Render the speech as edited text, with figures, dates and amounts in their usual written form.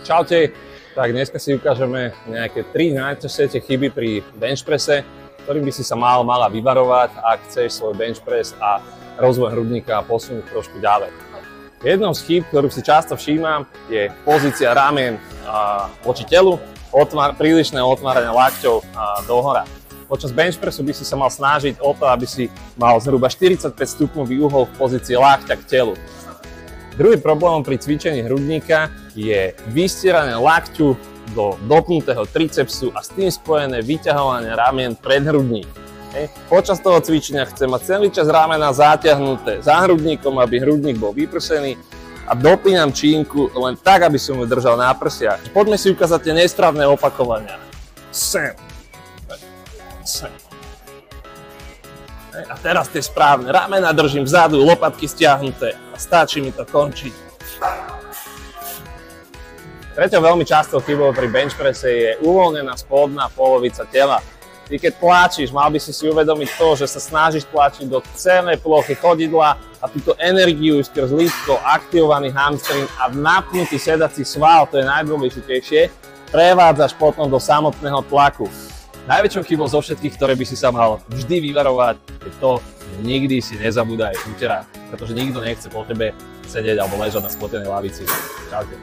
Čaute, tak dneska si ukážeme nejaké 3 najčastejšie chyby pri benchpresse, ktorým by si sa mala vyvarovať, ak chceš svoj benchpress a rozvoj hrudníka posunúť trošku ďalej. Jednou z chýb, ktorú si často všímam, je pozícia ramien voči telu, prílišné otváranie lakťov dohora. Počas benchpressu by si sa mal snažiť o to, aby si mal zhruba 45 stupňový uhol v pozícii lakťa k telu. Druhým problémom pri cvičení hrudníka je vystieranie lakťu do dotknutého tricepsu a s tým spojené vyťahovanie ramien pred hrudník. Počas toho cvičenia chcem mať celý čas ramena zatiahnuté za hrudníkom, aby hrudník bol vyprsený a dopínam čínku len tak, aby som ju držal na prsiach. Poďme si ukázať tie nesprávne opakovania. Sem. Sem. A teraz tie správne. Ramena držím vzadu, lopatky stiahnuté a stačí mi to končiť. Treťou veľmi častou chybou pri benchpresse je uvoľnená spodná polovica tela. Ty keď tlačíš, mal by si uvedomiť to, že sa snažíš tlačiť do celej plochy chodidla a túto energiu skrz lístko, aktivovaný hamstring a napnutý sedací sval, to je najdôležitejšie, prevádzaš potom do samotného tlaku. Najväčšou chybou zo všetkých, ktoré by si sa mal vždy vyvarovať, je to, že nikdy si nezabúdaj uterať, pretože nikto nechce po tebe sedieť alebo ležať na spotenej lavici. Čaute.